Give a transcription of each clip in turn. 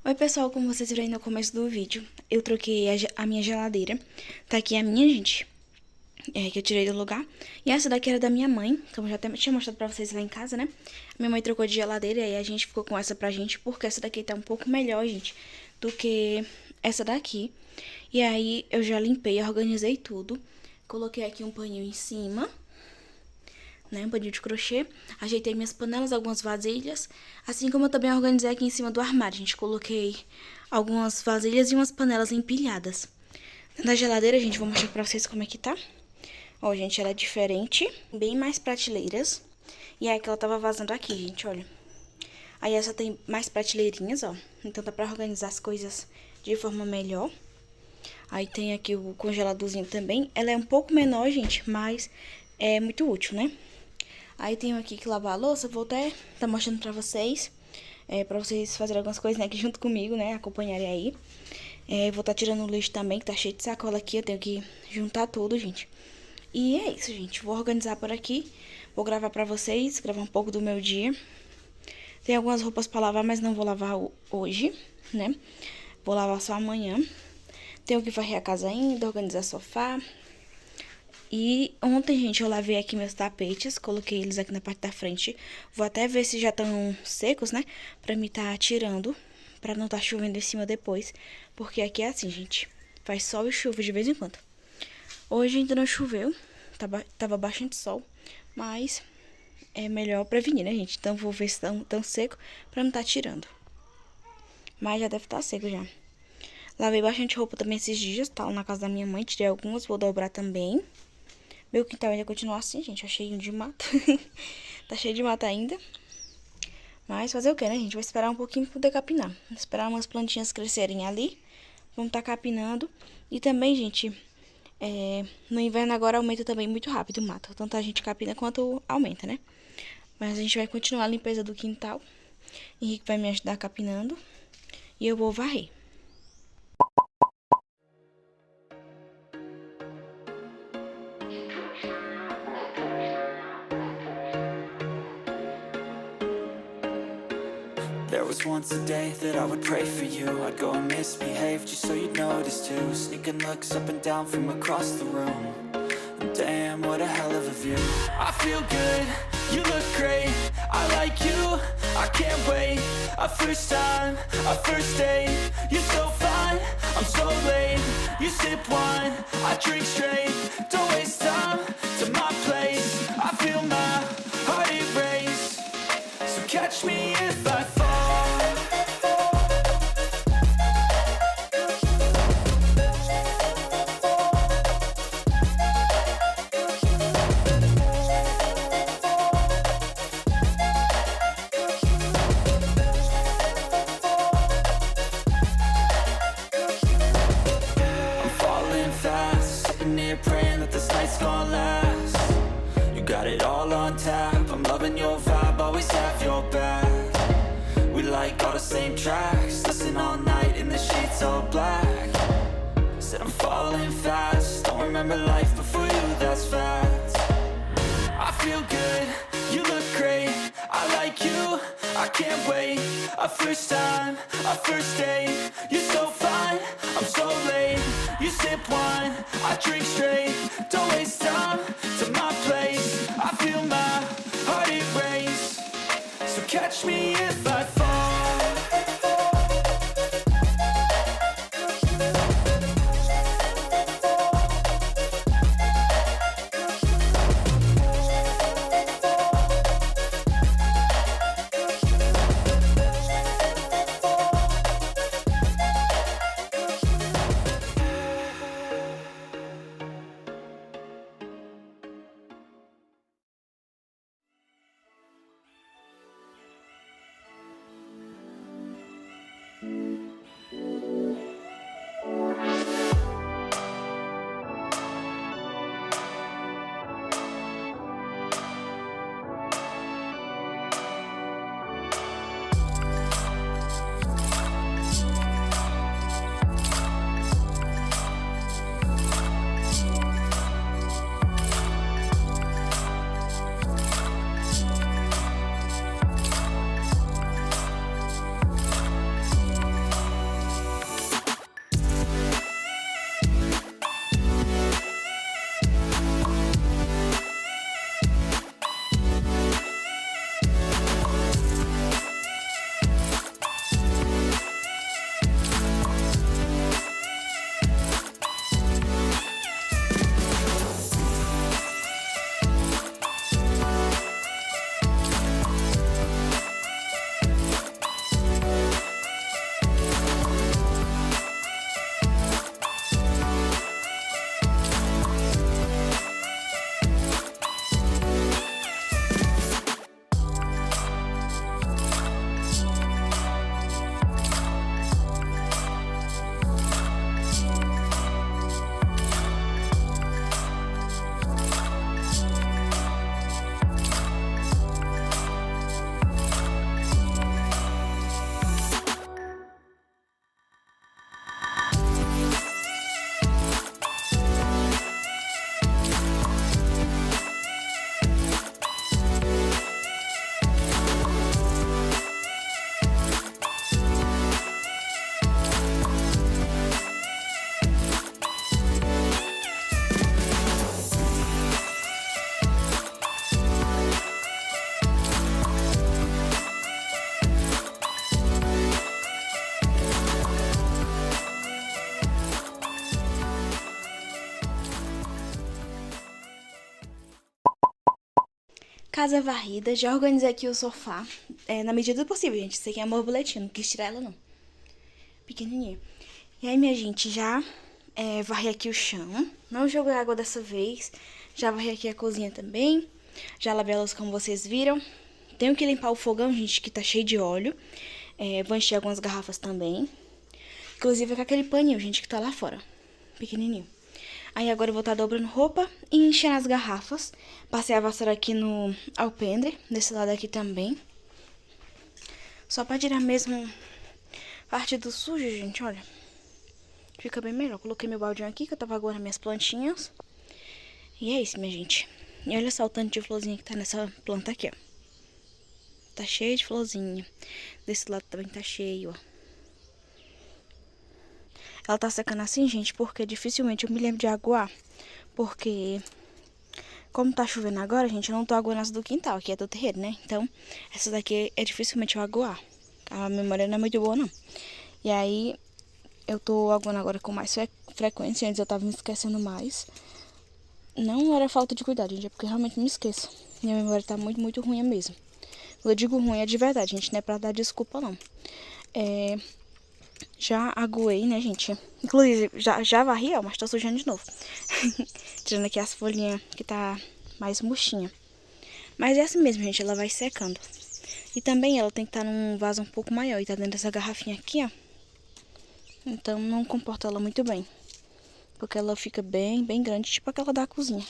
Oi pessoal, como vocês viram aí no começo do vídeo, eu troquei a minha geladeira. Tá aqui a minha, gente, que eu tirei do lugar. E essa daqui era da minha mãe, como eu já até tinha mostrado pra vocês lá em casa, né? Minha mãe trocou de geladeira e aí a gente ficou com essa pra gente, porque essa daqui tá um pouco melhor, gente, do que essa daqui. E aí eu já limpei, organizei tudo. Coloquei aqui um paninho em cima, né, um paninho de crochê. Ajeitei minhas panelas, algumas vasilhas. Assim como eu também organizei aqui em cima do armário, gente. Coloquei algumas vasilhas e umas panelas empilhadas. Na geladeira, gente, vou mostrar pra vocês como é que tá. Ó, gente, ela é diferente. Bem mais prateleiras. E aí que ela tava vazando aqui, gente, olha. Aí essa tem mais prateleirinhas, ó. Então dá pra organizar as coisas de forma melhor. Aí tem aqui o congeladorzinho também. Ela é um pouco menor, gente, mas é muito útil, né? Aí tenho aqui que lavar a louça, vou até tá mostrando pra vocês. Pra vocês fazerem algumas coisas, né, aqui junto comigo, né, acompanharem aí. Vou tá tirando o lixo também, que tá cheio de sacola aqui, eu tenho que juntar tudo, gente. E é isso, gente, vou organizar por aqui. Vou gravar pra vocês, gravar um pouco do meu dia. Tem algumas roupas pra lavar, mas não vou lavar hoje, né. Vou lavar só amanhã. Tenho que varrer a casa ainda, organizar sofá. E ontem, gente, eu lavei aqui meus tapetes, coloquei eles aqui na parte da frente. Vou até ver se já estão secos, né? Pra me tá tirando, pra não tá chovendo em cima depois. Porque aqui é assim, gente, faz sol e chuva de vez em quando. Hoje ainda não choveu, tava bastante sol, mas é melhor prevenir, né, gente? Então vou ver se tão seco pra não tá tirando. Mas já deve estar seco já. Lavei bastante roupa também esses dias, tá lá na casa da minha mãe, tirei algumas, vou dobrar também. Meu quintal ainda continua assim, gente, ó, cheio de mato. Tá cheio de mato ainda. Mas fazer o que, né, gente? Vou esperar um pouquinho pra poder capinar. Vou esperar umas plantinhas crescerem ali. Vamos tá capinando. E também, gente, no inverno agora aumenta também muito rápido o mato. Tanto a gente capina quanto aumenta, né? Mas a gente vai continuar a limpeza do quintal. Henrique vai me ajudar capinando. E eu vou varrer. There was once a day that I would pray for you. I'd go and misbehave just so you'd notice too. Sneaking looks up and down from across the room. And damn, what a hell of a view. I feel good, you look great. I like you, I can't wait. A first time, a first date. You're so fine, I'm so late. You sip wine, I drink straight. Don't waste time to my place. I feel my heart erase. So catch me if I fall. Praying that this night's gonna last. You got it all on tap. I'm loving your vibe, always have your back. We like all the same tracks. Listen all night in the sheets all black. Said I'm falling fast. Don't remember life before you, that's fact. I feel good, you look great. I like you, I can't wait. A first time, a first date. You're so fine, I'm so late. You sip wine, I drink straight. Don't waste time to my place. I feel my heart erase. So catch me if I fall. casa varrida, já organizei aqui o sofá, na medida do possível, gente. Isso aqui é uma borboletinha, não quis tirar ela, não. Pequenininha. E aí, minha gente, já varri aqui o chão. Não joguei água dessa vez. Já varri aqui a cozinha também. Já lavei a louça, como vocês viram. Tenho que limpar o fogão, gente, que tá cheio de óleo. Vou encher algumas garrafas também. Inclusive com aquele paninho, gente, que tá lá fora. Pequenininho. Aí agora eu vou estar dobrando roupa e enchendo as garrafas. Passei a vassoura aqui no alpendre, desse lado aqui também. Só pra tirar mesmo parte do sujo, gente, olha. Fica bem melhor. Coloquei meu baldinho aqui, que eu tava aguardando minhas plantinhas. E é isso, minha gente. E olha só o tanto de florzinha que tá nessa planta aqui, ó. Tá cheio de florzinha. Desse lado também tá cheio, ó. Ela tá secando assim, gente, porque dificilmente eu me lembro de aguar. Porque, como tá chovendo agora, gente, eu não tô aguando as do quintal, que é do terreiro, né? Então, essa daqui dificilmente eu aguar. A memória não é muito boa, não. E aí, eu tô aguando agora com mais frequência. Antes eu tava me esquecendo mais. Não era falta de cuidado, gente, é porque eu realmente me esqueço. Minha memória tá muito, muito ruim mesmo. Quando eu digo ruim, é de verdade, gente, não é pra dar desculpa, não. Já aguei, né, gente? Inclusive, já varri, ó, mas tô sujando de novo. Tirando aqui as folhinhas que tá mais murchinha. Mas é assim mesmo, gente, ela vai secando. E também ela tem que estar num vaso um pouco maior. E tá dentro dessa garrafinha aqui, ó. Então não comporta ela muito bem. Porque ela fica bem, bem grande, tipo aquela da cozinha.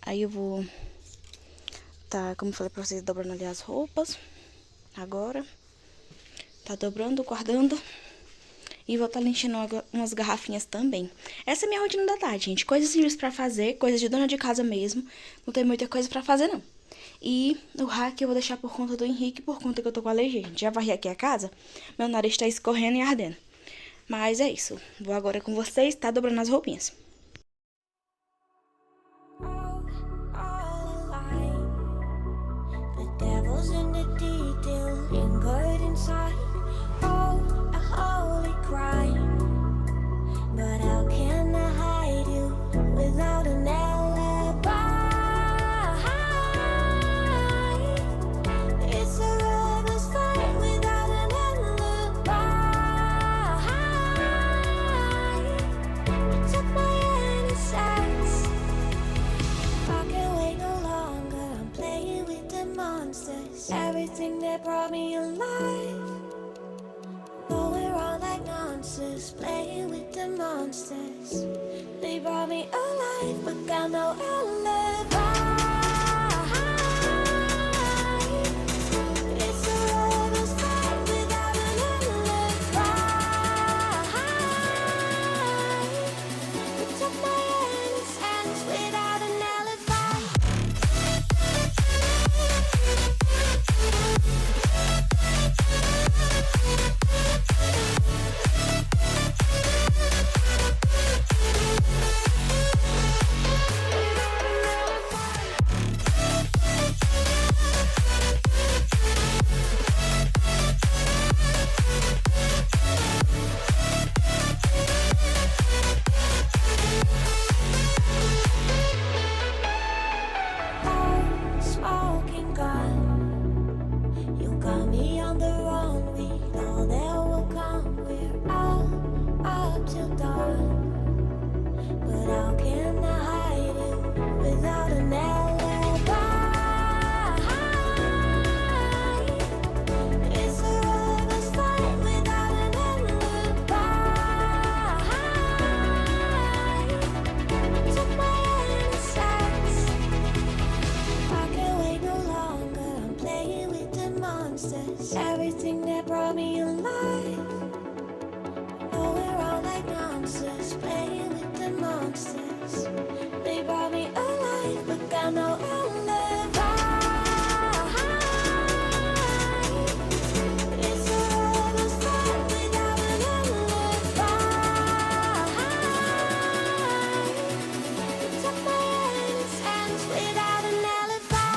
Aí eu vou como eu falei pra vocês, dobrando ali as roupas. Agora. Tá dobrando, guardando. E vou estar enchendo umas garrafinhas também. Essa é a minha rotina da tarde, gente. Coisas simples pra fazer, coisas de dona de casa mesmo. Não tem muita coisa pra fazer, não. E o hack eu vou deixar por conta do Henrique, por conta que eu tô com alergia, gente. Já varri aqui a casa, meu nariz tá escorrendo e ardendo. Mas é isso. Vou agora com vocês, tá dobrando as roupinhas. But how can I hide you without an alibi? It's a lover's fight without an alibi. You took my innocence. I can't wait no longer. I'm playing with the monsters. Everything that brought me alive. Going wrong like nonsense, playing with the monsters. They brought me alive, but got no alibi. It's a lover's fight without an alibi. You took my innocence without an alibi. Smoking gun, you got me on the run. We know that will come. We're out up till dawn. But how can I hide you without an alibi? It's a lover's fight without an alibi. You took my innocence. I can't wait no longer. I'm playing with the monsters. Everything that brought me alive. Going wrong like nonsense. Playing with the monsters. They brought me alive, but got no alibi. It's a lover's fight without an alibi. You took my innocence without an alibi.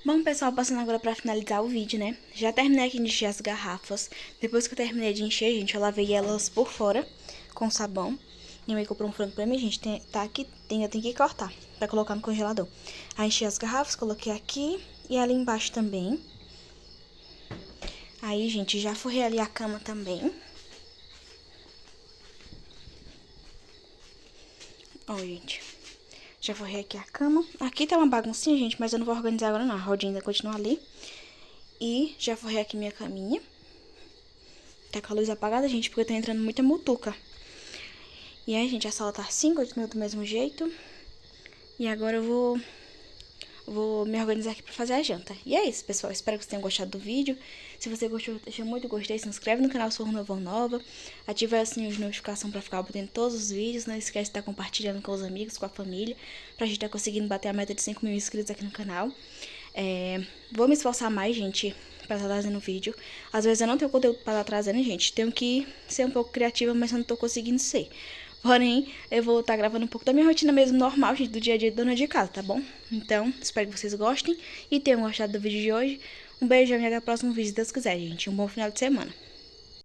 Bom, pessoal, passando agora pra finalizar o vídeo, né? Já terminei aqui de encher as garrafas. Depois que eu terminei de encher, gente, eu lavei elas por fora com sabão. Minha mãe comprou um frango pra mim, gente. Tá aqui, ainda tem que cortar pra colocar no congelador. Aí enchi as garrafas, coloquei aqui e ali embaixo também. Aí, gente, já forrei ali a cama também. Ó, gente. Já forrei aqui a cama. Aqui tá uma baguncinha, gente, mas eu não vou organizar agora não. A rodinha ainda continua ali. E já forrei aqui minha caminha. Tá com a luz apagada, gente, porque tá entrando muita mutuca. E aí, gente, a sala tá assim, continua do mesmo jeito. E agora eu vou me organizar aqui pra fazer a janta. E é isso, pessoal. Espero que vocês tenham gostado do vídeo. Se você gostou, deixa muito gostei. Se inscreve no canal se for novo ou nova. Ativa o sininho de notificação pra ficar botando todos os vídeos. Não esquece de estar compartilhando com os amigos, com a família. Pra gente estar conseguindo bater a meta de 5 mil inscritos aqui no canal. Vou me esforçar mais, gente, pra estar trazendo vídeo. Às vezes eu não tenho conteúdo pra estar trazendo, gente. Tenho que ser um pouco criativa, mas eu não tô conseguindo ser. Porém, eu vou estar gravando um pouco da minha rotina mesmo normal, gente, do dia a dia de dona de casa, tá bom? Então, espero que vocês gostem e tenham gostado do vídeo de hoje. Um beijo e até o próximo vídeo, se Deus quiser, gente. Um bom final de semana.